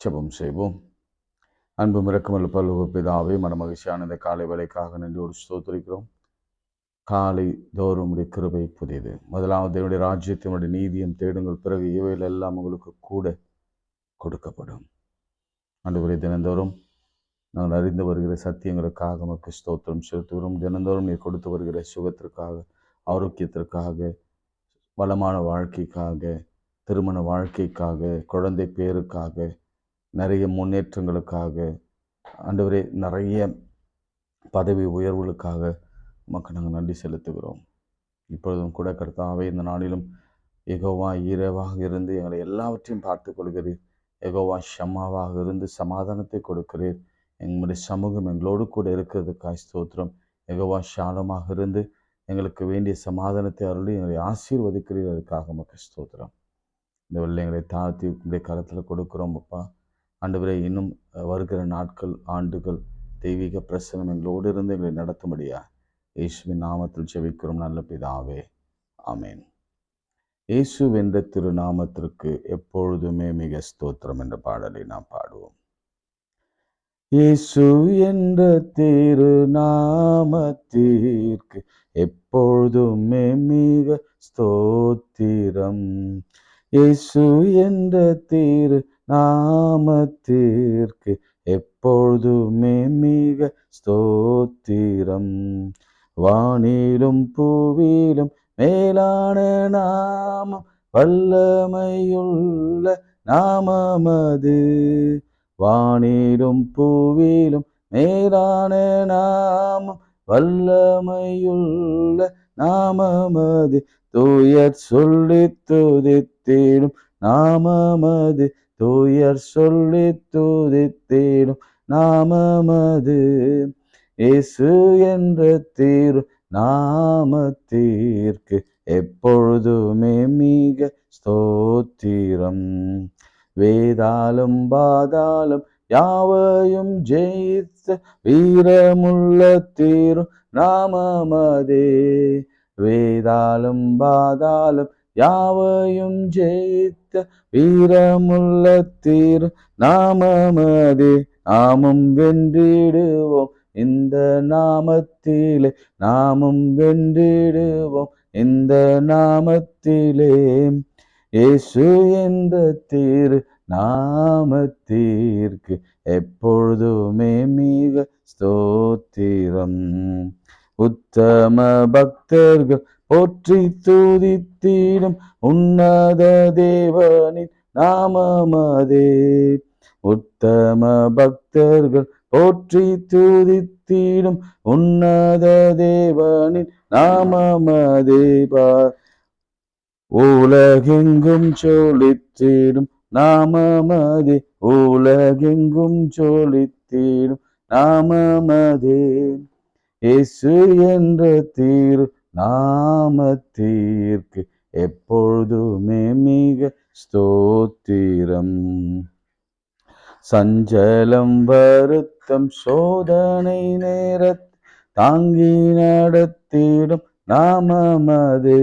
ஜெபம் செய்வோம். அன்பும் இரக்கமுள்ள பரலோக பிதாவே, மனமகிழ்ச்சியான இந்த காலை வேளைக்காக நன்றியோடு ஸ்தோத்திரிக்கிறோம். காலை தோறும் உடைய கிருபை புதியது. முதலாவது என்னுடைய ராஜ்யத்தினுடைய நீதியும் தேடுங்கள், பிறகு இவைகள் எல்லாம் உங்களுக்கு கூட கொடுக்கப்படும். ஆண்டவரே, தினந்தோறும் நாங்கள் அறிந்து வருகிற சத்தியங்களுக்காக நமக்கு ஸ்தோத்திரம் செலுத்துகிறோம். தினந்தோறும் நீ கொடுத்து வருகிற சுகத்திற்காக, ஆரோக்கியத்திற்காக, வளமான வாழ்க்கைக்காக, திருமண வாழ்க்கைக்காக, குழந்தை பேருக்காக, நிறைய முன்னேற்றங்களுக்காக, ஆண்டவரே நிறைய பதவி உயர்வுகளுக்காக உமக்கு நாங்கள் நன்றி செலுத்துகிறோம். இப்பொழுதும் கூட கர்த்தாவே, இந்த நாளிலும் யெகோவா ஈரேவாக இருந்து எங்களை எல்லாவற்றையும் பார்த்து கொள்கிறீர். யெகோவா ஷம்மாவாக இருந்து சமாதானத்தை கொடுக்கிறீர். எங்களுடைய சமூகம் எங்களோடு கூட இருக்கிறதுக்காய் ஸ்தோத்திரம். யெகோவா ஷாலமாக இருந்து எங்களுக்கு வேண்டிய சமாதானத்தை அருளி எங்களை ஆசீர்வதிக்கிறீர். அதுக்காக உமக்கு ஸ்தோத்திரம். இந்த வெள்ளை எங்களை தாழ்த்தி உங்களுடைய கரத்தில் கொடுக்குறோம் அப்பா. ஆண்டவரே, இன்னும் வருகிற நாட்கள், ஆண்டுகள் தெய்வீக பிரசனம் எங்களோடு இருந்து எங்களை நடத்தும்படியா இயேசுவின் நாமத்தில் ஜெபிக்கிறோம் நல்ல பிதாவே, ஆமேன். இயேசு என்ற திருநாமத்திற்கு எப்பொழுதுமே மிக ஸ்தோத்திரம் என்ற பாடலை நாம் பாடுவோம். இயேசு என்ற திருநாமத்திற்கு எப்பொழுதுமே மிக ஸ்தோத்திரம். இயேசு என்ற திரு நாமத்திற்கு எப்பொழுதுமே மிக ஸ்தோத்திரம். வானிலும் பூவிலும் மேலான நாமம், வல்லமையுள்ள நாமமது. வானிலும் பூவிலும் மேலான நாமம், வல்லமையுள்ள நாமமது. தூயர் சொல்லி துதித்திடும் நாமமது. தூயர் சொல்லி துதித்திடும் நாமமது. இயேசு என்ற திரு நாமத்திற்கு எப்பொழுதுமே மிக ஸ்தோத்திரம். வேதாளம் பாதாளம் யாவையும் ஜெயித்த வீரமுள்ள திரு நாமமதே. வேதாளம் பாதாளம் யாவையும் ஜெயித்த வீரமுள்ள திரு நாமமதே. நாமும் வென்றிடுவோம் இந்த நாமத்திலே. நாமும் வென்றிடுவோம் இந்த நாமத்திலே. இயேசு என்ற திரு நாமத்திற்கு எப்பொழுதுமே மிக ஸ்தோத்திரம். உத்தம பக்தர்கள் போற்றி துதித்திடும் உன்னத தேவனின் நாமமதே. உத்தம பக்தர்கள் போற்றி துதித்திடும் உன்னத தேவனின் நாமமதே. உலகெங்கும் ஜொலித்திடும் நாமமதே. உலகெங்கும் ஜொலித்திடும் நாமமதே. இயேசு என்ற திரு நாமத்திற்கு எப்பொழுதுமே மிக ஸ்தோத்திரம். சஞ்சலம் வருத்தம் சோதனை நேரத் தாங்கி நடத்திடும் நாமமது.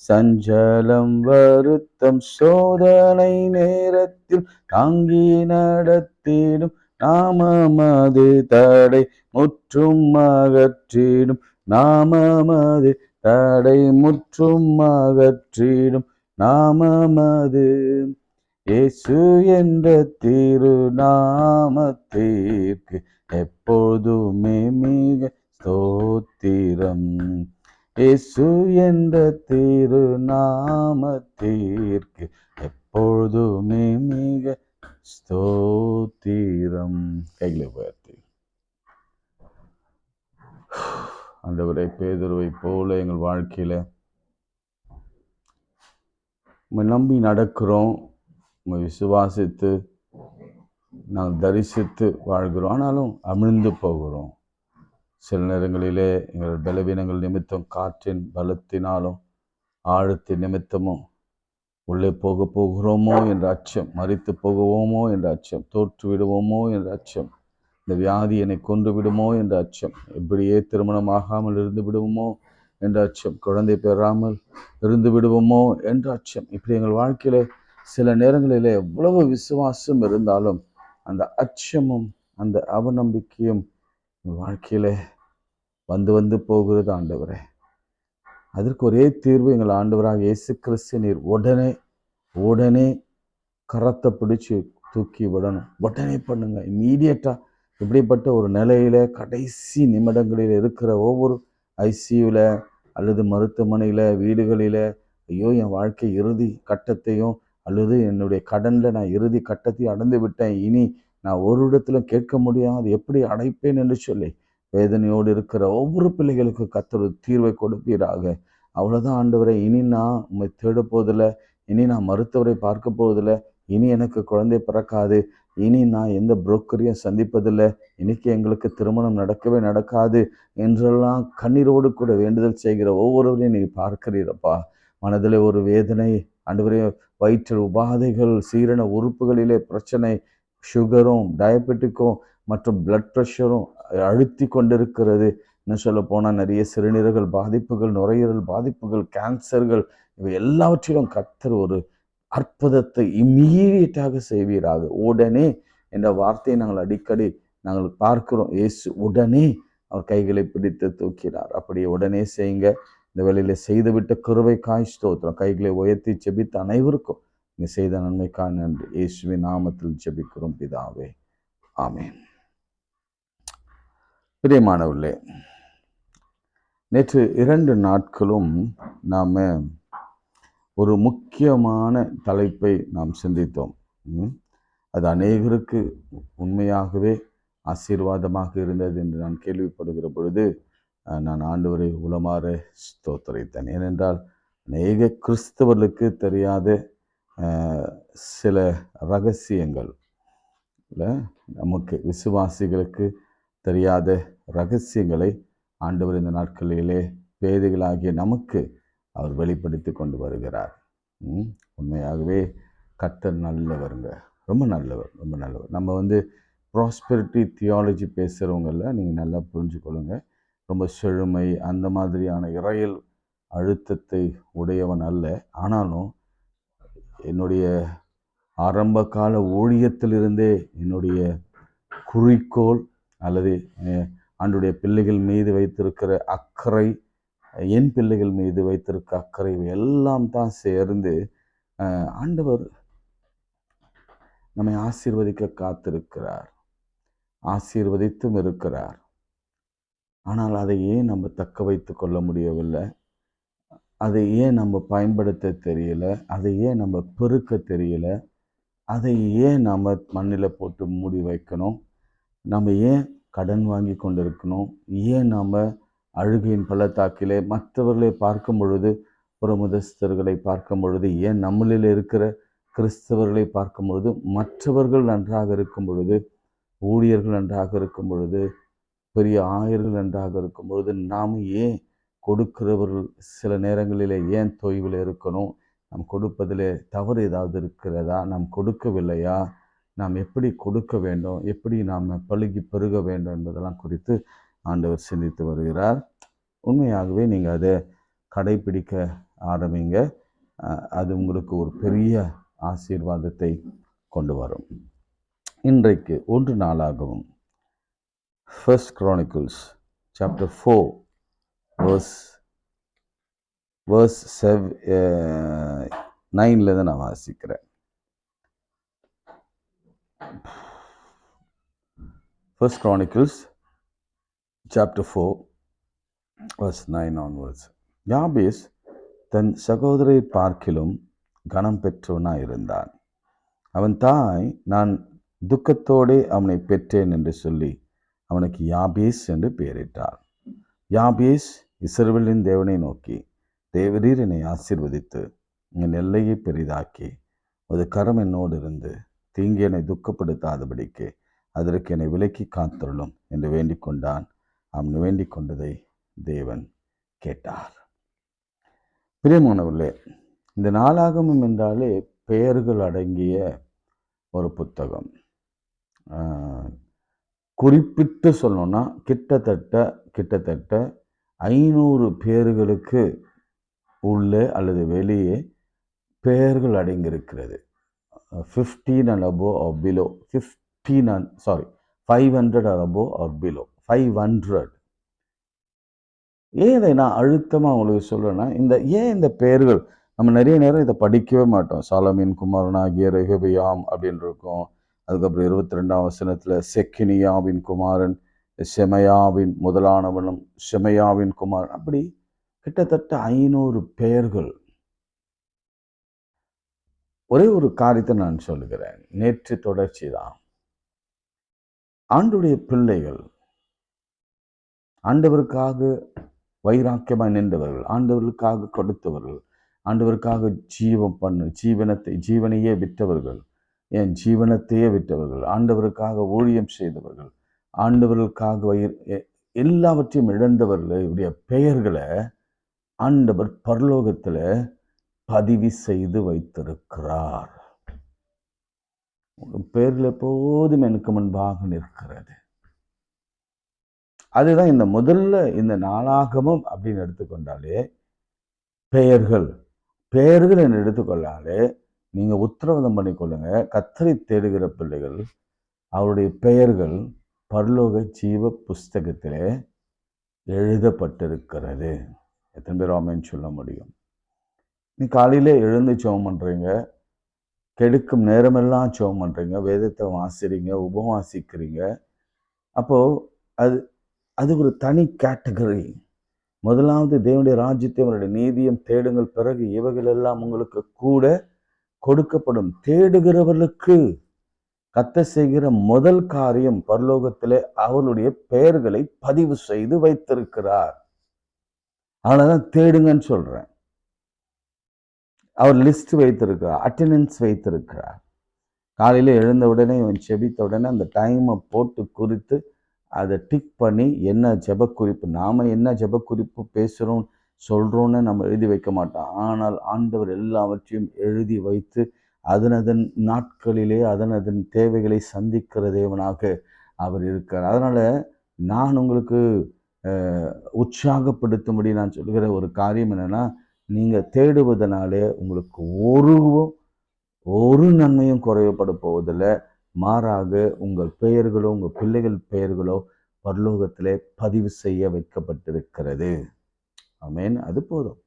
சஞ்சலம் வருத்தம் சோதனை நேரத்தில் தாங்கி நடத்திடும் நாமமது. தடை முற்றும் அகற்றிடும் நாமமது. தடை முற்றும் அகற்றிடும் நாமமது. இயேசு என்ற திரு நாமத்திற்கு எப்பொழுதுமே மிக ஸ்தோத்திரம். இயேசு என்ற திரு நாமத்திற்கு எப்பொழுதுமே மிக ஸ்தோத்திரம். கைகளை உயர்த்தி ஆண்டவரே, பேதுருவை போல எங்கள் வாழ்க்கையில நம்பி நடக்கிறோம், விசுவாசித்து நாங்கள் தரிசித்து வாழ்கிறோம். ஆனாலும் அமிழ்ந்து போகிறோம். சில நேரங்களிலே எங்கள் பலவீனங்கள் நிமித்தம், காற்றின் பலத்தினாலும் ஆழத்தின் நிமித்தமும் உள்ளே போகிறோமோ என்ற அச்சம், மரித்து போகுவோமோ என்ற அச்சம், தோற்று விடுவோமோ என்ற அச்சம், இந்த வியாதி என்னை கொன்று விடுமோ என்ற அச்சம், இப்படியே திருமணமாகாமல் இருந்து விடுவோமோ என்ற அச்சம், குழந்தை பெறாமல் இருந்து விடுவோமோ என்ற அச்சம், இப்படி எங்கள் வாழ்க்கையில சில நேரங்களில் எவ்வளவு விசுவாசம் இருந்தாலும் அந்த அச்சமும் அந்த அவநம்பிக்கையும் வாழ்க்கையில வந்து வந்து போகிறது ஆண்டவரே. அதற்கு ஒரே தீர்வு, எங்கள் ஆண்டவராக இயேசு கிறிஸ்து நீர் உடனே உடனே கரத்தை பிடிச்சு தூக்கி விடணும். உடனே பண்ணுங்க, இம்மீடியட்டா. இப்படிப்பட்ட ஒரு நிலையில கடைசி நிமிடங்களில் இருக்கிற ஒவ்வொரு ஐசியூல அல்லது மருத்துவமனையில, வீடுகளில, ஐயோ என் வாழ்க்கை இறுதி கட்டத்தையும் அல்லது என்னுடைய கடன்ல நான் இறுதி கட்டத்தையும் அடைந்து விட்டேன், இனி நான் ஒரு இடத்துல கேட்க முடியாது, எப்படி அடைப்பேன் என்று சொல்லி வேதனையோடு இருக்கிற ஒவ்வொரு பிள்ளைகளுக்கு கர்த்தர் தீர்வை கொடுப்பீராக. அவ்வளவுதான் ஆண்டவரே, இனி நான் உம்மை தேட போதில்லை, இனி நான் மருத்துவரை பார்க்க போவதில்லை, இனி எனக்கு குழந்தை பிறக்காது, இனி நான் எந்த புரோக்கரையும் சந்திப்பதில்லை, இன்னைக்கு எங்களுக்கு திருமணம் நடக்கவே நடக்காது என்றெல்லாம் கண்ணீரோடு கூட வேண்டுதல் செய்கிற ஒவ்வொருவரையும் நீ பார்க்கிறீரப்பா. மனதில் ஒரு வேதனை ஆண்டவரே, வயிற்றில் உபாதைகள், சீரண உறுப்புகளிலே பிரச்சனை, சுகரும் டயபெட்டிக்கும் மற்றும் பிளட் ப்ரெஷரும் அழுத்தி கொண்டிருக்கிறது. இன்னும் சொல்ல போனால் நிறைய சிறுநீரகல் பாதிப்புகள், நுரையீரல் பாதிப்புகள், கேன்சர்கள், இவை எல்லாவற்றிலும் கர்த்தர் ஒரு அற்புதத்தை இம்மீடியட்டாக செய்வீராக. உடனே என்ற வார்த்தையை நாங்கள் அடிக்கடி நாங்கள் பார்க்கிறோம். இயேசு உடனே அவர் கைகளை பிடித்து தூக்கினார். அப்படியே உடனே செய்யுங்க. இந்த வேளையில செய்துவிட்ட கிருபைக்காய் ஸ்தோத்திரம். கைகளை உயர்த்தி ஜெபித்த அனைவருக்கும் நீ செய்த நன்மைக்காய் நன்றி. இயேசுவின் நாமத்தில் ஜெபிக்கிறோம் பிதாவே, ஆமென். பிரியமானவர்களே, நேற்று 2 நாட்களும் நாம ஒரு முக்கியமான தலைப்பை நாம் சிந்தித்தோம். அது அநேகருக்கு உண்மையாகவே ஆசீர்வாதமாக இருந்தது என்று நான் கேள்விப்படுகிற பொழுது நான் ஆண்டவரை உளமாற ஸ்தோத்திரித்தேன். ஏனென்றால் அநேக கிறிஸ்தவர்களுக்கு தெரியாத சில ரகசியங்கள், நமக்கு விசுவாசிகளுக்கு தெரியாத ரகசியங்களை ஆண்டவர் இந்த நாட்களிலே பேதைகளாகிய நமக்கு அவர் வெளிப்படுத்தி கொண்டு வருகிறார். உண்மையாகவே கர்த்தர் நல்லவருங்க, ரொம்ப நல்லவர், ரொம்ப நல்லவர். நம்ம ப்ராஸ்பெரிட்டி தியாலஜி பேசுகிறவங்கள நீங்கள் நல்லா புரிஞ்சுக்கொள்ளுங்க. ரொம்ப செழுமை அந்த மாதிரியான இறையல் அழுத்தத்தை உடையவன் அல்ல. ஆனாலும் என்னுடைய ஆரம்ப கால ஊழியத்திலிருந்தே என்னுடைய குறிக்கோள் அல்லது ஆண்டுடைய பிள்ளைகள் மீது வைத்திருக்கிற அக்கறை, என் பிள்ளைகள் மீது வைத்திருக்க அக்கறை, எல்லாம் தான் சேர்ந்து ஆண்டவர் நம்மை ஆசீர்வதிக்க காத்திருக்கிறார், ஆசீர்வதித்தும் இருக்கிறார். ஆனால் அதை ஏன் நம்ம தக்க வைத்து கொள்ள முடியவில்லை? அதை ஏன் நம்ம பயன்படுத்த தெரியல? அதை ஏன் நம்ம பெருக்க தெரியல? அதை ஏன் நம்ம மண்ணில் போட்டு மூடி வைக்கணும்? நம்ம ஏன் கடன் வாங்கி கொண்டிருக்கணும்? ஏன் நம்ம அழுகையின் பள்ளத்தாக்கிலே மற்றவர்களை பார்க்கும் பொழுது, புறமுதஸ்தர்களை பார்க்கும் பொழுது, ஏன் நம்மளில் இருக்கிற கிறிஸ்தவர்களை பார்க்கும் பொழுது, மற்றவர்கள் நன்றாக இருக்கும் பொழுது, ஊழியர்கள் நன்றாக இருக்கும் பொழுது, பெரிய ஆயர்கள் நன்றாக இருக்கும் பொழுது, நாம் ஏன் கொடுக்கிறவர்கள் சில நேரங்களிலே ஏன் தொய்வில் இருக்கணும்? நாம் கொடுப்பதிலே தவறு ஏதாவது இருக்கிறதா? நாம் கொடுக்கவில்லையா? நாம் எப்படி கொடுக்க வேண்டும், எப்படி நாம் பழுகி பெருக வேண்டும் என்பதெல்லாம் குறித்து ஆண்டவர் சிந்தித்து வருகிறார். உண்மையாகவே நீங்கள் அதை கடைபிடிக்க ஆரம்பிங்க. அது உங்களுக்கு ஒரு பெரிய ஆசீர்வாதத்தை கொண்டு வரும். இன்றைக்கு 1 நாளாகவும் 1 Chronicles chapter 4 verse 9 நான் வாசிக்கிறேன். 1 Chronicles chapter 4 verse 9 onwards. யாபேஸ் தன் சகோதரை பார்க்கிலும் கனம் பெற்றவனாயிருந்தான். அவன் தாய், நான் துக்கத்தோடே அவனை பெற்றேன் என்று சொல்லி அவனுக்கு யாபேஸ் என்று பெயரிட்டார். யாபேஸ் இஸ்ரவேலின் தேவனை நோக்கி, தேவரீர் என்னை ஆசீர்வதித்து என் எல்லையை பெரிதாக்கி ஒரு கரம் என்னோடு இருந்து தீங்கு என்னை துக்கப்படுத்தாதபடிக்கு அதற்கு என்னை விலக்கி காத்தருளும் என்று வேண்டிக் கொண்டான். அவன் வேண்டிக் கொண்டதை தேவன் கேட்டார். பிரியமானவர்களே, இந்த நாளாகமம் என்றாலே பெயர்கள் அடங்கிய ஒரு புத்தகம். குறிப்பிட்டு சொல்லணும்னா கிட்டத்தட்ட 500 பேர்களுக்கு உள்ளே அல்லது வெளியே பெயர்கள் அடங்கியிருக்கிறது. 15 and above or below, 15 and 500 or above or below, 500. ஏன் இதை நான் அழுத்தமாக உங்களுக்கு சொல்கிறேன்னா, இந்த பெயர்கள் நம்ம நிறைய நேரம் இதை படிக்கவே மாட்டோம். சாலமின் குமாரனாகிய ரெகபியாம் அப்படின்னு இருக்கும். அதுக்கப்புறம் 22ஆம் வசனத்தில் செக்கினியாவின் குமாரன், செமையாவின் முதலானவனும், செமையாவின் குமாரன், அப்படி கிட்டத்தட்ட 500 பெயர்கள். ஒரே ஒரு காரியத்தை நான் சொல்லுகிறேன், நேற்று தொடர்ச்சி தான். ஆண்டுடைய பிள்ளைகள், ஆண்டவருக்காக வைராக்கியமாய் நின்றவர்கள், ஆண்டவர்களுக்காக கொடுத்தவர்கள், ஆண்டவருக்காக ஜீவனையே விட்டவர்கள், என் ஜீவனத்தையே விட்டவர்கள், ஆண்டவருக்காக ஊழியம் செய்தவர்கள், ஆண்டவர்களுக்காக எல்லாவற்றையும் இழந்தவர்களுடைய பெயர்களை ஆண்டவர் பரலோகத்துல பதிவு செய்து வைத்திருக்கிறார். உங்கள் பெயர்கள் எப்போதும் எனக்கு முன்பாக நிற்கிறது. அதுதான் இந்த முதல்ல இந்த நாளாகமம் அப்படின்னு எடுத்துக்கொண்டாலே பெயர்கள் என்று எடுத்துக்கொள்ளாலே நீங்க உத்தரவாதம் பண்ணிக்கொள்ளுங்க, கர்த்தரை தேடுகிற பிள்ளைகள் அவருடைய பெயர்கள் பரலோக ஜீவ புஸ்தகத்திலே எழுதப்பட்டிருக்கிறது. எத்தனை பேர் ஆமென் சொல்ல முடியும்? நீ காலையிலே எழுந்து ஜெபம் பண்றீங்க, கெடுக்கும் நேரமெல்லாம் ஜெபம் பண்றீங்க, வேதத்தை வாசிக்கிறீங்க, உபவாசிக்கிறீங்க. அப்போ அது ஒரு தனி கேட்டகரி. முதலாவது தேவனுடைய ராஜ்யத்தை அவருடைய நீதியும் தேடுங்கள், பிறகு இவைகள் எல்லாம் உங்களுக்கு கூட கொடுக்கப்படும். தேடுகிறவர்களுக்கு கர்த்தர் செய்கிற முதல் காரியம் பரலோகத்திலே அவருடைய பெயர்களை பதிவு செய்து வைத்திருக்கிறார். அதனாலதான் தேடுங்கன்னு சொல்றேன். அவர் லிஸ்ட் வைத்திருக்கிறார், அட்டெண்டன்ஸ் வைத்திருக்கிறார். காலையில எழுந்த உடனே இவன் செபித்த உடனே அந்த டைமை போட்டு குறித்து அதை டிக் பண்ணி என்ன ஜெப குறிப்பு, நாம என்ன ஜெப குறிப்பு பேசுறோம் சொல்றோன்னு நம்ம எழுதி வைக்க மாட்டோம். ஆனால் ஆண்டவர் எல்லாவற்றையும் எழுதி வைத்து அதன் நாட்களிலே அதன் தேவைகளை சந்திக்கிற தேவனாக அவர் இருக்கார். அதனால நான் உங்களுக்கு உற்சாகப்படுத்தும்படி நான் சொல்கிற ஒரு காரியம் என்னன்னா, நீங்க தேடுவதனாலே உங்களுக்கு ஒரு நன்மையும் குறைவுபட போவதில்லை. மாறாக உங்கள் பெயர்களோ உங்கள் பிள்ளைகள் பெயர்களோ பரலோகத்திலே பதிவு செய்ய வைக்கப்பட்டிருக்கிறது. ஆமென். அது போதும்.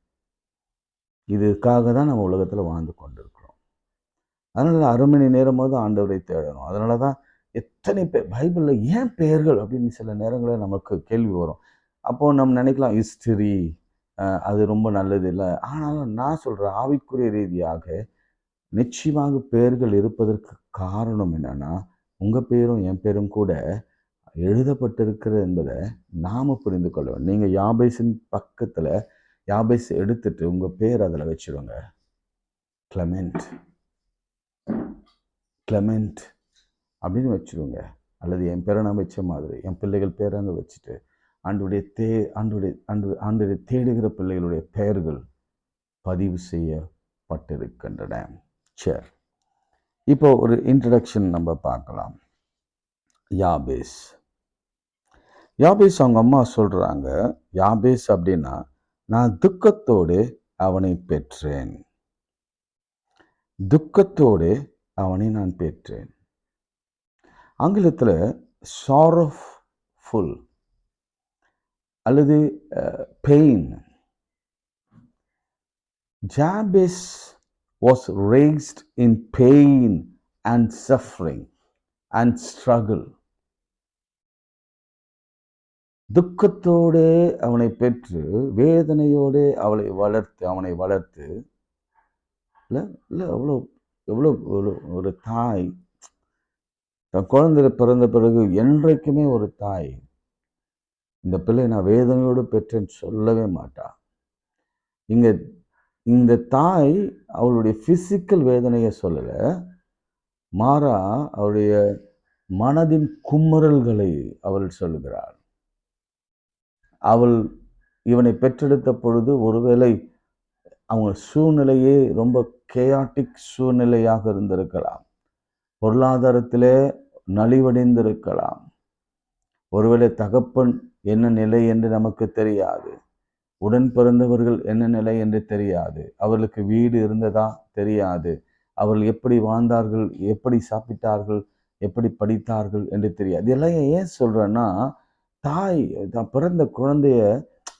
இதுக்காக தான் நம்ம உலகத்துல வாழ்ந்து கொண்டிருக்கிறோம். அதனால அரை மணி நேரமாவது ஆண்டவரை தேடணும். அதனாலதான் எத்தனை பேர் பைபிள்ல ஏன் பெயர்கள் அப்படின்னு சில நேரங்களில் நமக்கு கேள்வி வரும். அப்போ நம்ம நினைக்கலாம் ஹிஸ்டரி அது ரொம்ப நல்லது இல்லை. ஆனாலும் நான் சொல்றேன், ஆவிக்குரிய ரீதியாக நிச்சயமாக பெயர்கள் இருப்பதற்கு காரணம் என்னன்னா, உங்க பேரும் என் பேரும் கூட எழுதப்பட்டிருக்கிறது என்பதை நாம புரிந்து கொள்ள வேண்டும். நீங்க யாபேசின் பக்கத்துல யாபேஸ் எடுத்துட்டு உங்க பேர் அதுல வச்சிடுங்க, கிளமெண்ட் அப்படின்னு வச்சிடுங்க. அல்லது என் பேரை நான் வச்ச மாதிரி என் பிள்ளைகள் பேரை அங்கே வச்சுட்டு ஆண்டுடைய தேடுகிற பிள்ளைகளுடைய பெயர்கள் பதிவு செய்யப்பட்டிருக்கின்றன. சரி, இப்போ ஒரு இன்ட்ரடக்ஷன் நம்ம பார்க்கலாம். யாபேஸ் அவங்க அம்மா சொல்றாங்க, யாபேஸ் அப்படின்னா நான் துக்கத்தோடு அவனை பெற்றேன், துக்கத்தோடு அவனை நான் பெற்றேன். ஆங்கிலத்தில் சாரோஃபுல் அல்லது pain. Jabez was raised in pain and suffering and struggle. துக்கத்தோடு அவனை பெற்று வேதனையோடு அவனை வளர்த்து எவ்வளோ ஒரு தாய் தன் குழந்தை பிறந்த பிறகு என்றைக்குமே ஒரு தாய் இந்த பிள்ளை நான் வேதனையோடு பெற்றேன்னு சொல்லவே மாட்டா. இந்த தாய் அவளுடைய பிசிக்கல் வேதனையை சொல்லல, மாறா அவருடைய மனதின் குமுறல்களை அவள் சொல்லுகிறாள். அவள் இவனை பெற்றெடுத்த பொழுது ஒருவேளை அவங்க சூழ்நிலையே ரொம்ப கேயாட்டிக் சூழ்நிலையாக இருந்திருக்கலாம், பொருளாதாரத்திலே நலிவடைந்திருக்கலாம், ஒருவேளை தகப்பன் என்ன நிலை என்று நமக்கு தெரியாது, உடன் பிறந்தவர்கள் என்ன நிலை என்று தெரியாது, அவர்களுக்கு வீடு இருந்ததா தெரியாது, அவர்கள் எப்படி வாழ்ந்தார்கள், எப்படி சாப்பிட்டார்கள், எப்படி படித்தார்கள் என்று தெரியாது. இதெல்லாம் ஏன் சொல்றேன்னா, தாய் தான் பிறந்த குழந்தைய,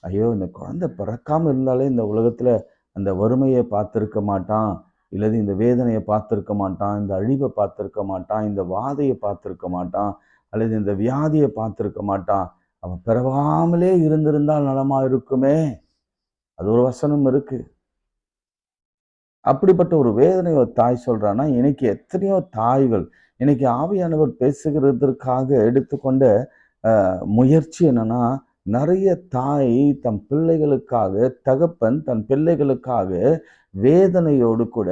ஐயோ இந்த குழந்தை பிறக்காம இருந்தாலே இந்த உலகத்துல அந்த வறுமையை பார்த்திருக்க மாட்டான், இல்லது இந்த வேதனையை பார்த்திருக்க மாட்டான், இந்த அழிவை பார்த்திருக்க மாட்டான், இந்த வாதையை பார்த்திருக்க மாட்டான், அல்லது இந்த வியாதியை பார்த்திருக்க மாட்டான். அவன் பிறவாமலே இருந்திருந்தால் நலமா இருக்குமே. அது ஒரு வசனம் இருக்கு. அப்படிப்பட்ட ஒரு வேதனை ஒரு தாய் சொல்றான்னா, இன்னைக்கு எத்தனையோ தாய்கள், இன்னைக்கு ஆவியானவர் பேசுகிறதற்காக எடுத்துக்கொண்ட முயற்சி என்னன்னா, நிறைய தாய் தன் பிள்ளைகளுக்காக, தகப்பன் தன் பிள்ளைகளுக்காக வேதனையோடு கூட,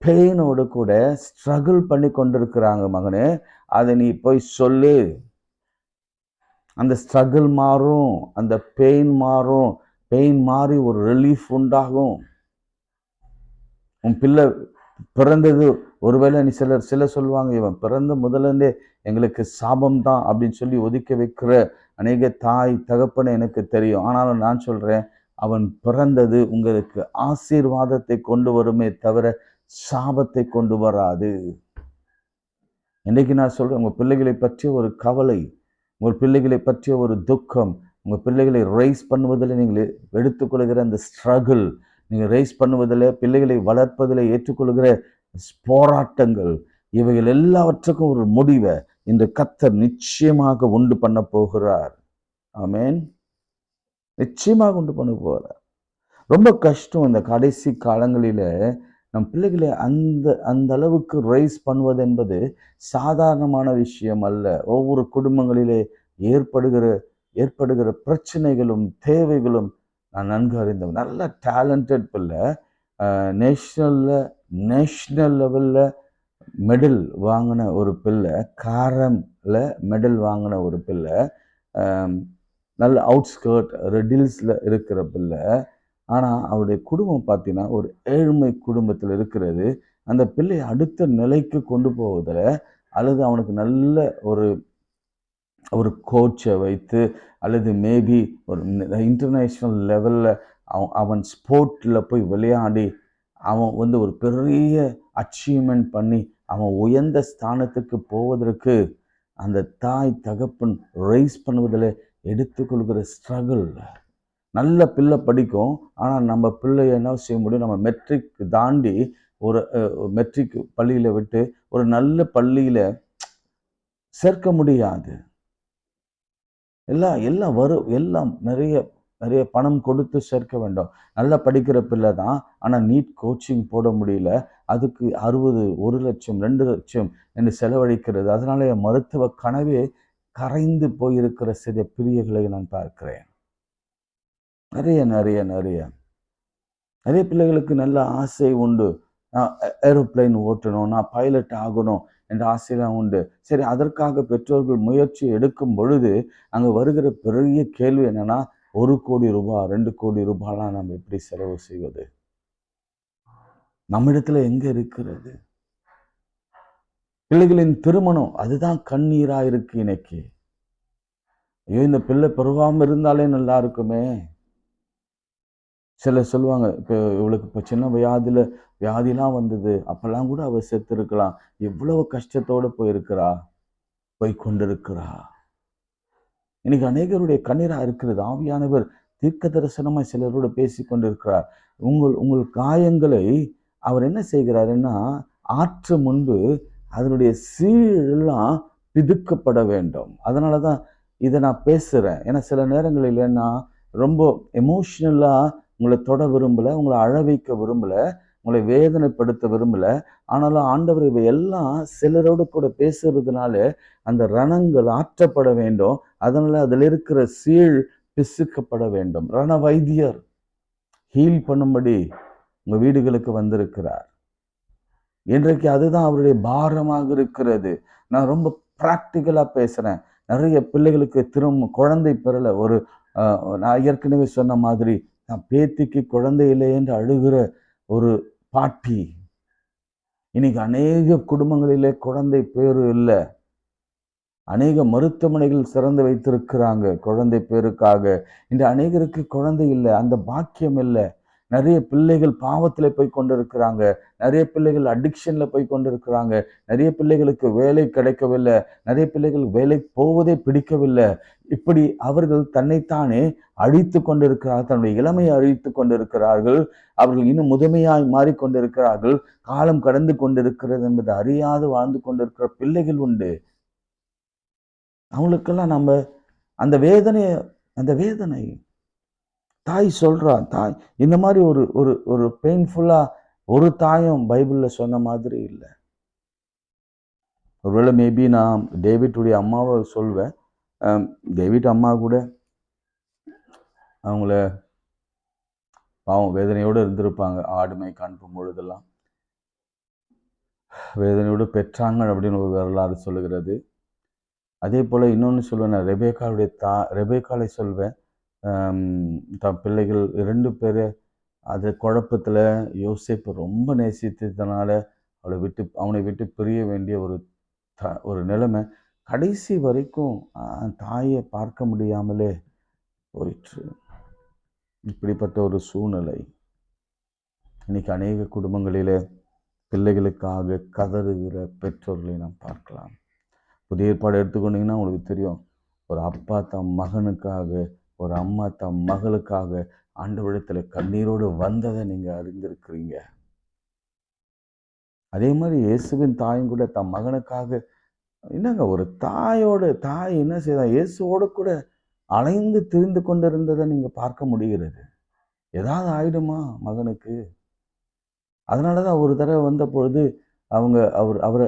பெயினோடு கூட ஸ்ட்ரகிள் பண்ணி கொண்டிருக்கிறாங்க. மகனே, அதை நீ போய் சொல்லு. அந்த ஸ்ட்ரகிள் மாறும், அந்த பெயின் மாறும், பெயின் மாறி ஒரு ரிலீஃப் உண்டாகும். உன் பிள்ளை பிறந்தது ஒருவேளை நீ சிலர் சொல்லுவாங்க, இவன் பிறந்த முதலே எங்களுக்கு சாபம் தான் அப்படின்னு சொல்லி ஒதுக்க வைக்கிற அநேக தாய் தகப்பனை எனக்கு தெரியும். ஆனாலும் நான் சொல்றேன், அவன் பிறந்தது உங்களுக்கு ஆசீர்வாதத்தை கொண்டு வருமே தவிர சாபத்தை கொண்டு வராது. இன்னைக்கு நான் சொல்றேன், உங்க பிள்ளைகளை பற்றிய ஒரு கவலை, உங்கள் பிள்ளைகளை பற்றிய ஒரு துக்கம், உங்க பிள்ளைகளை ரைஸ் பண்ணுவதில் நீங்கள் எடுத்துக்கொள்கிற அந்த ஸ்ட்ரகிள், நீங்கள் ரைஸ் பண்ணுவதில், பிள்ளைகளை வளர்ப்பதில் ஏற்றுக்கொள்கிற போராட்டங்கள், இவைகள் எல்லாவற்றுக்கும் ஒரு முடிவை இந்த கர்த்தர் நிச்சயமாக உண்டு பண்ண போகிறார். ஆமென். நிச்சயமாக உண்டு பண்ண போகிறார். ரொம்ப கஷ்டம் இந்த கடைசி காலங்களில நம் பிள்ளைகளை அந்த அளவுக்கு ரைஸ் பண்ணுவது என்பது சாதாரணமான விஷயம் அல்ல. ஒவ்வொரு குடும்பங்களிலே ஏற்படுகிற பிரச்சனைகளும் தேவைகளும் நான் நன்கு அறிந்தவன். நல்ல டேலண்டட் பிள்ளை, நேஷனல் லெவலில் மெடல் வாங்கின ஒரு பிள்ளை, காரம்ல மெடல் வாங்கின ஒரு பிள்ளை, நல்ல அவுட்ஸ்கர்ட் ரெடில்ஸில் இருக்கிற பிள்ளை. ஆனால் அவருடைய குடும்பம் பார்த்தீங்கன்னா ஒரு ஏழ்மை குடும்பத்தில் இருக்கிறது. அந்த பிள்ளையை அடுத்த நிலைக்கு கொண்டு போவதில், அல்லது அவனுக்கு நல்ல ஒரு கோச்சை வைத்து, அல்லது மேபி ஒரு இன்டர்நேஷ்னல் லெவலில் அவன் ஸ்போர்ட்டில் போய் விளையாடி அவன் ஒரு பெரிய அச்சீவ்மெண்ட் பண்ணி அவன் உயர்ந்த ஸ்தானத்துக்கு போவதற்கு அந்த தாய் தகப்பன் ரைஸ் பண்ணுவதில் எடுத்துக்கொள்கிற ஸ்ட்ரகிள். நல்ல பிள்ளை படிக்கும், ஆனால் நம்ம பிள்ளை என்ன செய்ய முடியும், நம்ம மெட்ரிக் தாண்டி ஒரு மெட்ரிக் பள்ளியில் விட்டு ஒரு நல்ல பள்ளியில் சேர்க்க முடியாது. எல்லாம் நிறைய பணம் கொடுத்து சேர்க்க வேண்டும். நல்லா படிக்கிற பிள்ளை தான், ஆனால் நீட் கோச்சிங் போட முடியல. அதுக்கு 60, 1 லட்சம் 2 லட்சம் என்று செலவழிக்கிறது. அதனால என் மருத்துவ கனவே கரைந்து போயிருக்கிற சில பிரியர்களை நான் பார்க்கிறேன். நிறைய பிள்ளைகளுக்கு நல்ல ஆசை உண்டு. நான் ஏரோப்ளைன் ஓட்டணும், நான் பைலட் ஆகணும் என்ற ஆசையெல்லாம் உண்டு. சரி, அதற்காக பெற்றோர்கள் முயற்சி எடுக்கும் பொழுது அங்கே வருகிற பெரிய கேள்வி என்னன்னா, 1 கோடி ரூபாய் 2 கோடி ரூபாய்லாம் நம்ம எப்படி செலவு செய்வது? நம்மிடத்துல எங்க இருக்கிறது? பிள்ளைகளின் திருமணம் அதுதான் கண்ணீரா இருக்கு இன்னைக்கு. ஐயோ, இந்த பிள்ளை பெருவாம இருந்தாலே நல்லா இருக்குமே. சிலர் சொல்லுவாங்க, இவளுக்கு இப்போ சின்ன வியாதிலாம் வந்தது, அப்பெல்லாம் கூட அவ செத்து இருக்கலாம், இவ்வளவு கஷ்டத்தோடு போய் கொண்டிருக்கிறா. இன்னைக்கு அநேகருடைய கண்ணீரா இருக்கிறது. ஆவியானவர் தீர்க்க தரிசனமாய் சிலரோடு பேசி கொண்டிருக்கிறார். உங்கள் காயங்களை அவர் என்ன செய்கிறாருன்னா, ஆற்று முன்பு அதனுடைய சீழெல்லாம் பிதுக்கப்பட வேண்டும். அதனாலதான் இதை நான் பேசுறேன். ஏன்னா சில நேரங்களில் ரொம்ப எமோஷனலா உங்களை தொட விரும்பல, உங்களை அழ வைக்க விரும்பல, உங்களை வேதனைப்படுத்த விரும்பல. ஆனாலும் ஆண்டவர் இவை எல்லாம் சிலரோடு கூட பேசுறதுனால அந்த ரணங்கள் ஆற்றப்பட வேண்டும். அதனால அதில் இருக்கிற சீழ் பிசுக்கப்பட வேண்டும். ரண வைத்தியர் ஹீல் பண்ணும்படி உங்க வீடுகளுக்கு வந்திருக்கிறார். இன்றைக்கு அதுதான் அவருடைய பாரமாக இருக்கிறது. நான் ரொம்ப பிராக்டிக்கலா பேசுறேன். நிறைய பிள்ளைகளுக்கு குழந்தை பெறல. நான் ஏற்கனவே சொன்ன மாதிரி, நான் பேத்திக்கு குழந்தை இல்லை என்று அழுகிற ஒரு பாட்டி. இன்னைக்கு அநேக குடும்பங்களிலே குழந்தை பேரு இல்லை. அநேக மருத்துவமனைகள் சிறந்து வைத்திருக்கிறாங்க குழந்தை பேருக்காக. இந்த அநேகருக்கு குழந்தை இல்லை, அந்த பாக்கியம் இல்லை. நிறைய பிள்ளைகள் பாவத்துல போய் கொண்டிருக்கிறாங்க, நிறைய பிள்ளைகள் அடிக்ஷன்ல போய் கொண்டிருக்கிறாங்க, நிறைய பிள்ளைகளுக்கு வேலை கிடைக்கவில்லை, நிறைய பிள்ளைகள் வேலைக்கு போவதே பிடிக்கவில்லை. இப்படி அவர்கள் தன்னைத்தானே அழித்து கொண்டிருக்கிறார்கள், தன்னுடைய இளமையை அழித்து கொண்டிருக்கிறார்கள், அவர்கள் இன்னும் முதுமையாய் மாறிக்கொண்டிருக்கிறார்கள், காலம் கடந்து கொண்டிருக்கிறது என்பதை அறியாது வாழ்ந்து கொண்டிருக்கிற பிள்ளைகள் உண்டு. அவங்களுக்கெல்லாம் நம்ம அந்த வேதனை தாய் சொல்றா, தாய் இந்த மாதிரி ஒரு ஒரு ஒரு பெயின்ஃபுல்லா ஒரு தாயும் பைபிள்ல சொன்ன மாதிரி இல்லை. ஒருவேளை மேபி நான் டேவிட்டுடைய அம்மாவை சொல்வேன். டேவிட் அம்மா கூட அவங்கள பாவம் வேதனையோடு இருந்திருப்பாங்க. ஆடுமைக்கு அனுப்பும் பொழுதெல்லாம் வேதனையோடு பெற்றாங்க அப்படின்னு ஒரு வரலாறு சொல்லுகிறது. அதே போல இன்னொன்று சொல்லுவேன், நான் ரெபேக்காலை சொல்வேன். தன் பிள்ளைகள் 2 பேர் அது குழப்பத்தில் யோசேப்பு ரொம்ப நேசித்ததுனால அவனை விட்டு பிரிய வேண்டிய ஒரு நிலைமை. கடைசி வரைக்கும் தாயை பார்க்க முடியாமலே போயிற்று. இப்படிப்பட்ட ஒரு சூழ்நிலை இன்னைக்கு அநேக குடும்பங்களிலே பிள்ளைகளுக்காக கதறுகிற பெற்றோர்களை நாம் பார்க்கலாம். புதிய ஏற்பாடு எடுத்துக்கொண்டீங்கன்னா உங்களுக்கு தெரியும், ஒரு அப்பா தம் மகனுக்காக, ஒரு அம்மா தம் மகளுக்காக ஆண்டவரிடத்துல கண்ணீரோடு வந்ததை நீங்க அறிந்திருக்கிறீங்க. அதே மாதிரி இயேசுவின் தாயும் கூட தம் மகனுக்காக, என்னங்க ஒரு தாய் என்ன செய்தா, இயேசுவோடு கூட அலைந்து திரிந்து கொண்டிருந்ததை நீங்க பார்க்க முடிகிறது. ஏதாவது ஆயிடுமா மகனுக்கு? அதனாலதான் ஒரு தடவை வந்த பொழுது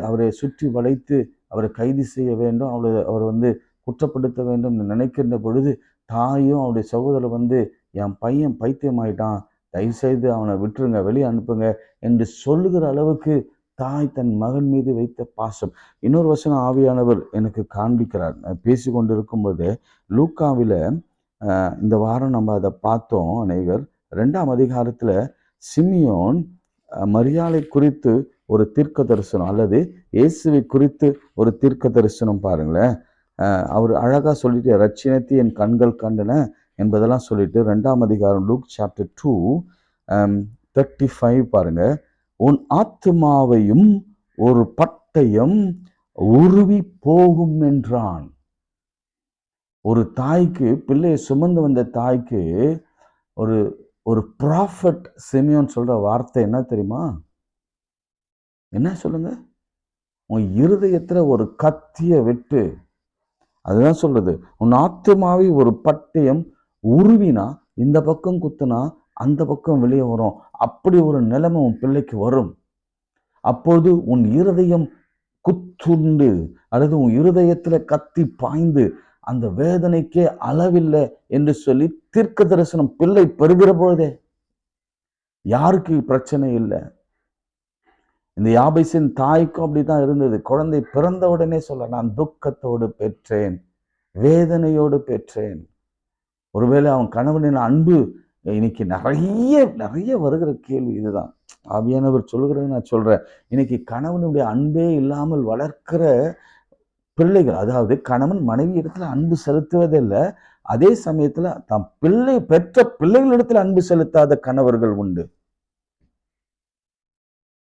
அவரை சுற்றி வளைத்து அவரை கைது செய்ய வேண்டும், அவர் குற்றப்படுத்த வேண்டும் நினைக்கின்ற பொழுது தாயும் அவருடைய சகோதரர் என் பையன் பைத்தியம் ஆயிட்டான், தயவு செய்து அவனை விட்டுருங்க, வெளியே அனுப்புங்க என்று சொல்லுகிற அளவுக்கு தாய் தன் மகன் மீது வைத்த பாசம். இன்னொரு வசனம் ஆவியானவர் எனக்கு காண்பிக்கிறார். பேசி கொண்டிருக்கும்போது லூக்காவில இந்த வாரம் நம்ம அதை பார்த்தோம் அநேகர். 2ஆம் அதிகாரத்துல சிமியோன் மரியாதை குறித்து ஒரு தீர்க்க தரிசனம், அல்லது இயேசுவை குறித்து ஒரு தீர்க்க தரிசனம் பாருங்களேன். அவர் அழகா சொல்லிட்டு, ரட்சினத்தை என் கண்கள் கண்டன என்பதெல்லாம் சொல்லிட்டு 2ஆம் அதிகாரம் லூக் சாப்டர் 2:35 பாருங்க. உன் ஆத்துமாவையும் ஒரு பட்டயம் உருவி போகும் என்றான். ஒரு தாய்க்கு, பிள்ளையை சுமந்து வந்த தாய்க்கு ஒரு ஒரு ப்ராஃபட் சிமியோன் சொல்ற வார்த்தை என்ன தெரியுமா? என்ன சொல்லுங்க? உன் இருதயத்துல ஒரு கத்திய விட்டு, அதுதான் சொல்றது, உன் ஆத்துமாவை ஒரு பட்டயம் உருவினா, இந்த பக்கம் குத்துனா அந்த பக்கம் வெளியே வரும். அப்படி ஒரு நிலைமை உன் பிள்ளைக்கு வரும். அப்போது உன் இருதயம் குத்துண்டு, அல்லது உன் இருதயத்துல கத்தி பாய்ந்து அந்த வேதனைக்கே அளவில்லை என்று சொல்லி தீர்க்க தரிசனம் பிள்ளை பெறுகிற பொழுதே. யாருக்கு பிரச்சனை இல்லை? இந்த யாபேசின் தாய்க்கும் அப்படித்தான் இருந்தது. குழந்தை பிறந்த உடனே சொல்ல, நான் துக்கத்தோடு பெற்றேன், வேதனையோடு பெற்றேன். ஒருவேளை அவன் கணவனின் அன்பு, இன்னைக்கு நிறைய வருகிற கேள்வி இதுதான். ஆவியானவர் சொல்லுகிறது நான் சொல்றேன். இன்னைக்கு கணவனுடைய அன்பே இல்லாமல் வளர்க்கிற பிள்ளைகள், அதாவது கணவன் மனைவி இடத்துல அன்பு செலுத்துவதில்லை, அதே சமயத்துல தம் பெற்ற பிள்ளைகளிடத்துல அன்பு செலுத்தாத கணவர்கள் உண்டு.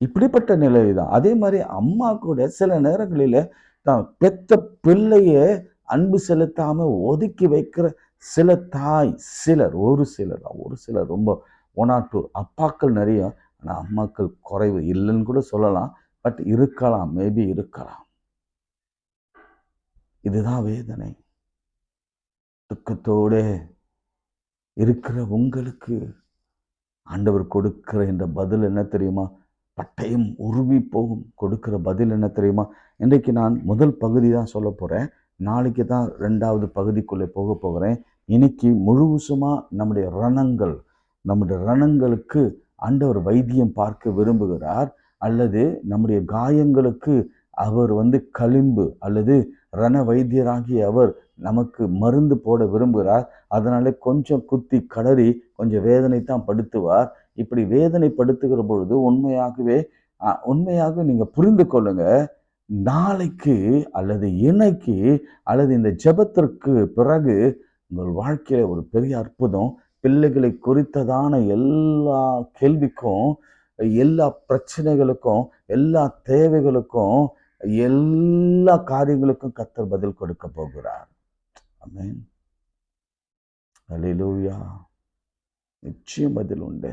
இப்படிப்பட்ட நிலைதான். அதே மாதிரி அம்மா கூட சில நேரங்களில தான் பெற்ற பிள்ளைய அன்பு செலுத்தாம ஒதுக்கி வைக்கிற சில தாய், ஒரு சிலர் ரொம்ப 1 or 2 அப்பாக்கள் நிறைய, ஆனா அம்மாக்கள் குறைவு இல்லைன்னு கூட சொல்லலாம். பட் இருக்கலாம், மேபி இருக்கலாம். இதுதான் வேதனை. துக்கத்தோட இருக்கிற உங்களுக்கு ஆண்டவர் கொடுக்கிற இந்த பதில் என்ன தெரியுமா? பட்டயம் உருவி போகும். கொடுக்கிற பதில் என்ன தெரியுமா? இன்றைக்கு நான் முதல் பகுதி தான் சொல்ல போறேன். நாளைக்கு தான் 2வது பகுதிக்குள்ளே போக போகிறேன். இன்னைக்கு முழுவதுமா நம்முடைய ரணங்களுக்கு ஆண்டவர் வைத்தியம் பார்க்க விரும்புகிறார், அல்லது நம்முடைய காயங்களுக்கு அவர் களிம்பு அல்லது ரண வைத்தியராகி அவர் நமக்கு மருந்து போட விரும்புகிறார். அதனால கொஞ்சம் குத்தி கடறி கொஞ்சம் வேதனை தான் படுத்துவார். இப்படி வேதனைப்படுத்துகிற பொழுது உண்மையாக நீங்க புரிந்து கொள்ளுங்க, நாளைக்கு அல்லது இன்னைக்கு அல்லது இந்த ஜெபத்திற்கு பிறகு உங்கள் வாழ்க்கையில ஒரு பெரிய அற்புதம், பிள்ளைகளை குறித்ததான எல்லா கேள்விக்கும், எல்லா பிரச்சனைகளுக்கும், எல்லா தேவைகளுக்கும், எல்லா காரியங்களுக்கும் கர்த்தர் பதில் கொடுக்க போகிறார். ஆமென். அல்லேலூயா. நிச்சயம் பதில் உண்டு,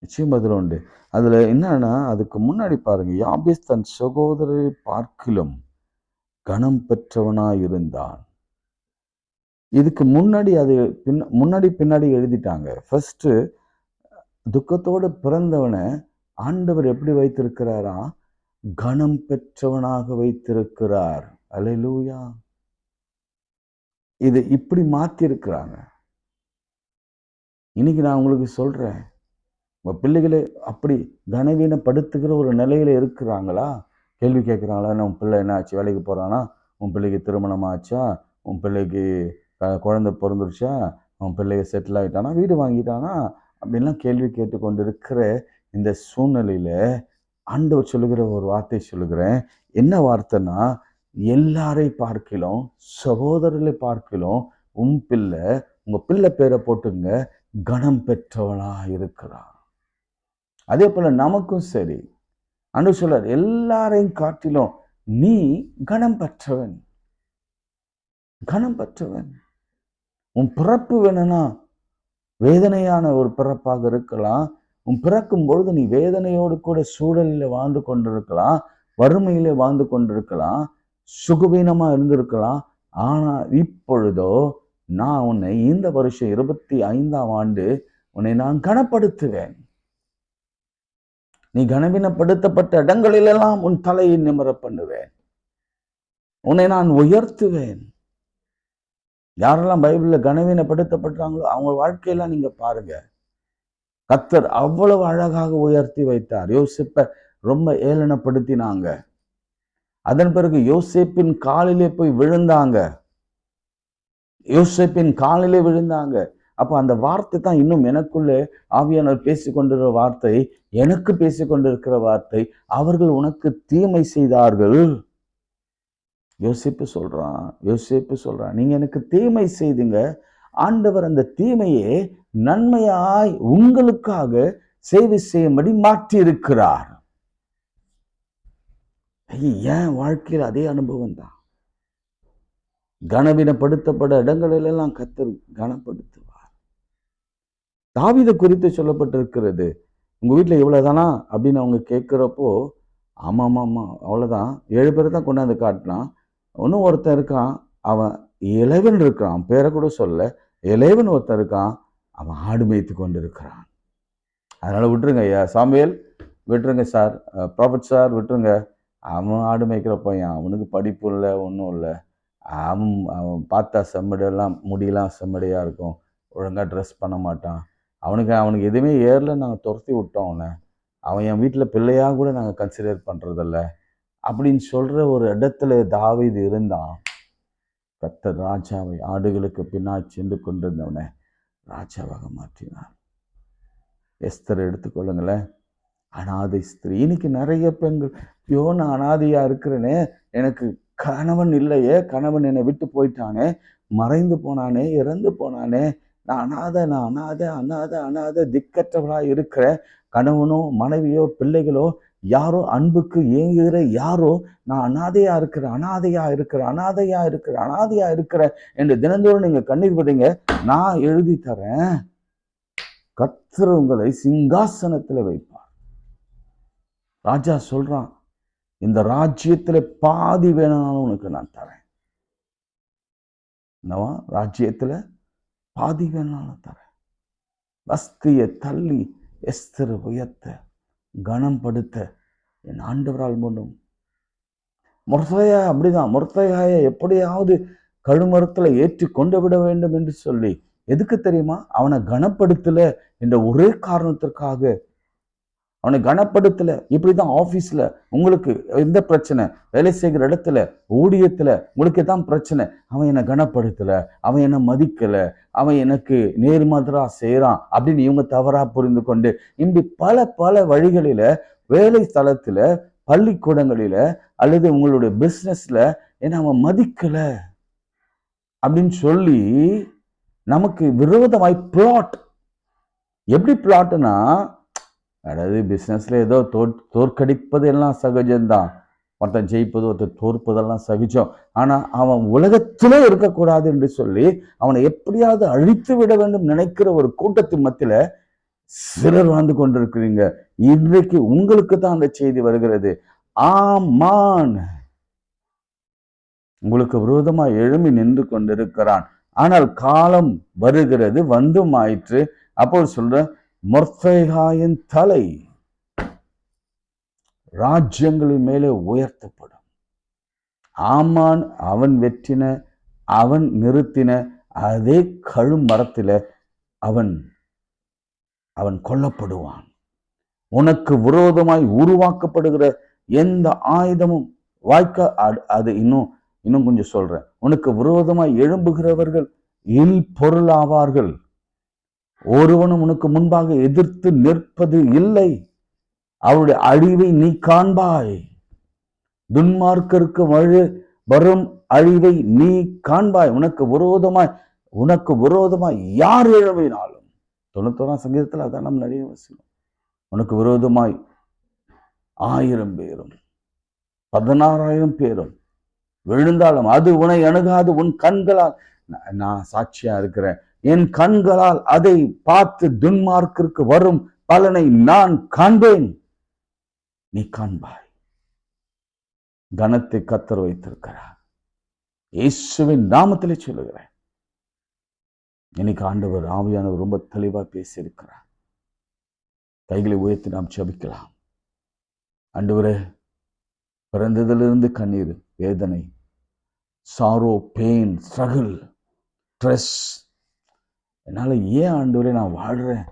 நிச்சயம் பதில் உண்டு. அதுல என்னன்னா, அதுக்கு முன்னாடி பாருங்க, யாபேஸ் தன் சகோதரரை பார்க்கிலும் கனம் பெற்றவனாய் இருந்தான். இதுக்கு முன்னாடி அது பின்னாடி எழுதிட்டாங்க. ஃபர்ஸ்ட் துக்கத்தோடு பிறந்தவனை ஆண்டவர் எப்படி வைத்திருக்கிறாரா? கனம் பெற்றவனாக வைத்திருக்கிறார். அல்லேலூயா. இது இப்படி மாத்தி இருக்கிறாங்க. இன்னைக்கு நான் உங்களுக்கு சொல்றேன், உங்க பிள்ளைகளை அப்படி கனவீனப்படுத்துகிற ஒரு நிலையில இருக்கிறாங்களா? கேள்வி கேட்கிறாங்களா? உன் பிள்ளை என்ன ஆச்சு? வேலைக்கு போறானா? உன் பிள்ளைக்கு திருமணம் ஆச்சா? உன் பிள்ளைக்கு குழந்தை பிறந்துருச்சா? உன் பிள்ளைய செட்டில் ஆகிட்டானா? வீடு வாங்கிட்டானா? அப்படின்லாம் கேள்வி கேட்டுக்கொண்டு இருக்கிற இந்த சூழ்நிலையில ஆண்டவர் சொல்லுகிற ஒரு வார்த்தை சொல்லுகிறேன். என்ன வார்த்தைன்னா, எல்லாரை பார்க்கிலும், சகோதரர்களை பார்க்கிலும் உன் பிள்ளை, உங்க பிள்ளை பேரை போட்டுங்க, கனம் பெற்றவளா இருக்கிறார். அதே போல நமக்கும் சரி, ஆண்டவர் சொல்றார், எல்லாரையும் காட்டிலும் நீ கனம் பெற்றவன், கனம் பெற்றவன். உன் பிறப்பு வேணும்னா வேதனையான ஒரு பிறப்பாக இருக்கலாம். உன் பிறக்கும் பொழுது நீ வேதனையோடு கூட சூழலில் வாழ்ந்து கொண்டிருக்கலாம், வறுமையிலே வாழ்ந்து கொண்டிருக்கலாம், சுகவீனமா இருந்திருக்கலாம். ஆனா இப்பொழுதோ நான் உன்னை இந்த வருஷம் 25ஆம் ஆண்டு உன்னை நான் கனப்படுத்துவேன். நீ கனவீனப்படுத்தப்பட்ட இடங்களிலெல்லாம் உன் தலையை நிமிர பண்ணுவேன். உன்னை நான் உயர்த்துவேன். யாரெல்லாம் பைபிள்ல கனவீனப்படுத்தப்படுறாங்களோ அவங்க வாழ்க்கையெல்லாம் நீங்க பாருங்க, கர்த்தர் அவ்வளவு அழகாக உயர்த்தி வைத்தார். யோசேப்பை ரொம்ப ஏளனப்படுத்தினாங்க. அதன் பிறகு யோசேப்பின் காலிலே போய் விழுந்தாங்க. யோசேப்பின் காலிலே விழுந்தாங்க. அப்ப அந்த வார்த்தை தான் இன்னும் எனக்குள்ளே ஆவியானவர் பேசிக்கொண்டிருக்கிற வார்த்தை, எனக்கு பேசிக்கொண்டிருக்கிற வார்த்தை. அவர்கள் உனக்கு தீமை செய்தார்கள். யோசேப்பு சொல்றான், நீங்க எனக்கு தீமை செய்தீங்க, ஆண்டவர் அந்த தீமையை நன்மையாய் உங்களுக்காக சேவை செய்யும்படி மாற்றி இருக்கிறார். என் வாழ்க்கையில் அதே அனுபவம் தான். கனவீனப்படுத்தப்பட இடங்களிலெல்லாம் கர்த்தர் கனப்படுத்துவார். தாவீதை குறித்து சொல்லப்பட்டிருக்கிறது, உங்க வீட்டுல இவ்வளவுதானா அப்படின்னு அவங்க கேட்கிறப்போ, ஆமா அவ்வளவுதான், 7 பேரை தான் கொண்டாந்து காட்டினான். இன்னும் ஒருத்தன் இருக்கான், அவன் 11 இருக்கான், பேரை கூட சொல்ல, 11 ஒருத்தன் இருக்கான், அவன் ஆடு மேய்த்து கொண்டு இருக்கிறான். அதனால விட்டுருங்க ஐயா சாமுவேல், விட்டுருங்க சார், ப்ராஃபட் சார் விட்டுருங்க. அவன் ஆடு மேய்க்கிற பையன், அவனுக்கு படிப்பு இல்லை, ஒன்றும் இல்லை. அவன் பார்த்தா செம்மடியெல்லாம் முடியெல்லாம் செம்மடியாக இருக்கும், ஒழுங்காக ட்ரெஸ் பண்ண மாட்டான், அவனுக்கு எதுவுமே ஏறல, நாங்கள் துரத்தி விட்டோம் அவனை, அவன் என் வீட்டில் பிள்ளையாக கூட நாங்கள் கன்சிடர் பண்ணுறதில்ல அப்படின்னு சொல்கிற ஒரு இடத்துல தாவீது இருந்தான். கர்த்தர் ராஜாவை ஆடுகளுக்கு பின்னாடி சென்று கொண்டிருந்தவனை ராஜாவாக மாற்றினார். எஸ்தரை எடுத்துக்கொள்ளுங்களேன், அனாதை ஸ்திரீ. இன்னைக்கு நிறைய பெண்கள், நான் அனாதையா இருக்கிறேனே, எனக்கு கணவன் இல்லையே, கணவன் என்னை விட்டு போயிட்டானே, மறைந்து போனானே, இறந்து போனானே, நான் அனாதை திக்கற்றவளா இருக்கிறேன். கணவனோ மனைவியோ பிள்ளைகளோ யாரோ அன்புக்கு ஏங்குகிற யாரோ, நான் அனாதையா இருக்கிறேன் என்று தினந்தோறும் நீங்க கண்ணீர் விடுங்க. நான் எழுதி தரேன், கர்த்தர் உங்களை சிங்காசனத்துல வைப்பார். ராஜா சொல்றான், இந்த ராஜ்யத்துல பாதி வேணும்னாலும் உனக்கு நான் தரேன். என்னவா? ராஜ்யத்துல பாதி வேணும்னாலும் தரேன். வஸ்தியை தள்ளி எஸ்தரை உயர்த்த, கனம் படுத்த என் ஆண்டவரால் முடியும். மொர்தெகாய் அப்படிதான். மொர்தெகாயை எப்படியாவது கழுமரத்துல ஏற்றி கொண்டு விட வேண்டும் என்று சொல்லி, எதுக்கு தெரியுமா? அவனை கனப்படுத்தல என்ற ஒரே காரணத்திற்காக. அவனை கனப்படுத்தல. இப்படிதான் ஆபீஸ்ல உங்களுக்கு எந்த பிரச்சனை, வேலை செய்கிற இடத்துல, ஊழியத்துல உங்களுக்கு தான் பிரச்சனை, அவன் என்னை கனப்படுத்தல, அவன் என்னை மதிக்கல, அவன் எனக்கு நேர்மாதிரா செய்யறான் அப்படின்னு இவங்க தவறா புரிந்து கொண்டு, இப்படி பல வழிகளில, வேலை ஸ்தலத்துல, பள்ளிக்கூடங்களில, அல்லது உங்களுடைய பிசினஸ்ல என்ன அவன் மதிக்கல அப்படின்னு சொல்லி நமக்கு விரோதமாய் பிளாட். எப்படி பிளாட்னா, அதாவது பிசினஸ்ல ஏதோ தோற்கடிப்பது எல்லாம் சகஜம்தான். ஒருத்தன் ஜெயிப்பது ஒருத்தன் தோற்பதெல்லாம் சகஜம். ஆனா அவன் உலகத்திலே இருக்கக்கூடாது என்று சொல்லி அவனை எப்படியாவது அழித்து விட வேண்டும் நினைக்கிற ஒரு கூட்டத்தின் மத்தியில சிலர் வாழ்ந்து கொண்டிருக்கிறீங்க. இன்றைக்கு உங்களுக்கு தான் அந்த செய்தி வருகிறது. ஆமான் உங்களுக்கு விரோதமாக எழும்பி நின்று கொண்டிருக்கிறான். ஆனால் காலம் வருகிறது, வந்தும் ஆயிற்று. அப்போ சொல்ற, மொர்தெகாயின் தலை ராஜ்யங்களின் மேலே உயர்த்தப்படும். ஆமான் அவன் வெற்றின, அவன் நிறுத்தின அதே கழுமரத்தில அவன் அவன் கொல்லப்படுவான். உனக்கு விரோதமாய் உருவாக்கப்படுகிற எந்த ஆயுதமும் வாய்க்க, அது இன்னும் கொஞ்சம் சொல்றேன். உனக்கு விரோதமாய் எழும்புகிறவர்கள் இல் பொருளாவார்கள். ஒருவனும் உனக்கு முன்பாக எதிர்த்து நிற்பது இல்லை. அவருடைய அழிவை நீ காண்பாய். துன்மார்க்கருக்கு வரும் அழிவை நீ காண்பாய். உனக்கு விரோதமாய் யார் எழுவினாலும், 91ஆம் சங்கீதத்தில் அதான் நம்ம நிறைய வசனம். உனக்கு விரோதமாய் 1000 பேரும் 16,000 பேரும் விழுந்தாலும் அது உன்னை அணுகாது. உன் கண்களால், நான் சாட்சியா இருக்கிறேன், என் கண்களால் அதை பார்த்து துன்மார்க்கிற்கு வரும் பலனை நான் காண்பேன். நீ காண்பாய். கனத்தை கத்தர் வைத்திருக்கிறார். இயேசுவின் நாமத்திலே சொல்லுகிறேன். இன்னைக்கு ஆண்டவர் ஆவியானவர் ரொம்ப தெளிவா பேசியிருக்கிறார். கைகளை உயர்த்தி நாம் ஜெபிக்கலாம். ஆண்டவரே, பிறந்ததிலிருந்து கண்ணீர், வேதனை, சாரோ, பெயின், ஸ்ட்ரகிள், ஸ்ட்ரெஸ், என்னால ஏன் ஆண்டவரே நான் வாழ்றேன்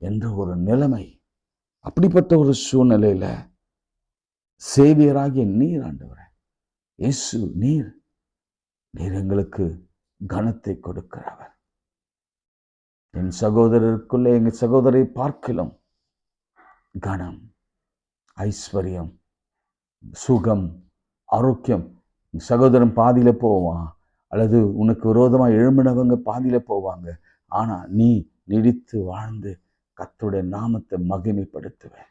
என்ற ஒரு நிலைமை, அப்படிப்பட்ட ஒரு சூழ்நிலையில சேவியராகிய நீர் ஆண்டவரே இயேசு, நீர் எங்களுக்கு கனத்தை கொடுக்கிறவர். என் சகோதரருக்குள்ளே எங்கள் சகோதரை பார்க்கலாம் கனம், ஐஸ்வர்யம், சுகம், ஆரோக்கியம். சகோதரன் பாதியில போவான், அல்லது உனக்கு விரோதமாக எழும்பினவங்க பாதியில போவாங்க. ஆனா நீ நீடித்து வாழ்ந்து கர்த்தருடைய நாமத்தை மகிமைப்படுத்துவேன்.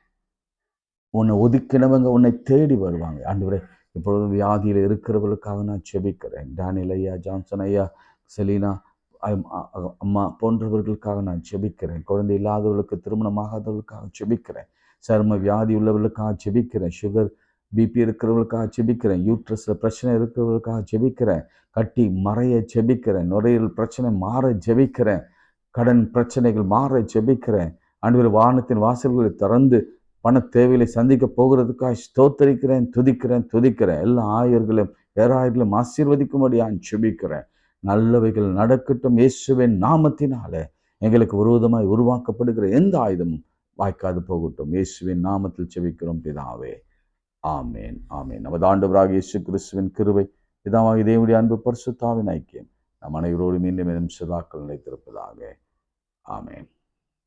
உன்னை ஒதுக்கினவங்க உன்னை தேடி வருவாங்க. ஆண்டவரே, இப்பொழுது வியாதியில இருக்கிறவர்களுக்காக நான் ஜெபிக்கிறேன். டேனியல் ஐயா, ஜான்சன் ஐயா, செலீனா அம்மா போன்றவர்களுக்காக நான் ஜெபிக்கிறேன். குழந்தை இல்லாதவர்களுக்கு, திருமணமாகாதவர்களுக்காக ஜெபிக்கிறேன். சர்ம வியாதி உள்ளவர்களுக்காக ஜெபிக்கிறேன். சுகர், பிபி இருக்கிறவர்களுக்காக ஜெபிக்கிறேன். யூட்ரஸ்ல பிரச்சனை இருக்கிறவர்களுக்காக ஜெபிக்கிறேன். கட்டி மறைய ஜெபிக்கிறேன். நுரையீரல் பிரச்சனை மாற ஜெபிக்கிறேன். கடன் பிரச்சனைகள் மாற ஜெபிக்கிறேன். ஆண்டவரே, வானத்தின் வாசல்களை திறந்து பண தேவையை சந்திக்க போகிறதுக்காக ஸ்தோத்தரிக்கிறேன், துதிக்கிறேன். எல்லா ஆயர்களையும் பேராயர்களையும் ஆசீர்வதிக்கும்படியாக ஜெபிக்கிறேன். நல்லவைகள் நடக்கட்டும். இயேசுவின் நாமத்தினால எங்களுக்கு விரோதமாய் உருவாக்கப்படுகிற எந்த ஆயுதமும் வாய்க்காது போகட்டும். இயேசுவின் நாமத்தில் ஜெபிக்கிறோம் பிதாவே. ஆமேன், ஆமேன். நமது ஆண்டவராகிய இயேசு கிறிஸ்துவின் கிருபை, பிதாவாகிய தேவனுடைய அன்பு, பரிசுத்த ஆவியின் ஐக்கியம் நம் அனைவரோடும் மீண்டும் சதாக்கள் நிலைத்திருப்பதாக. ஆமேன்.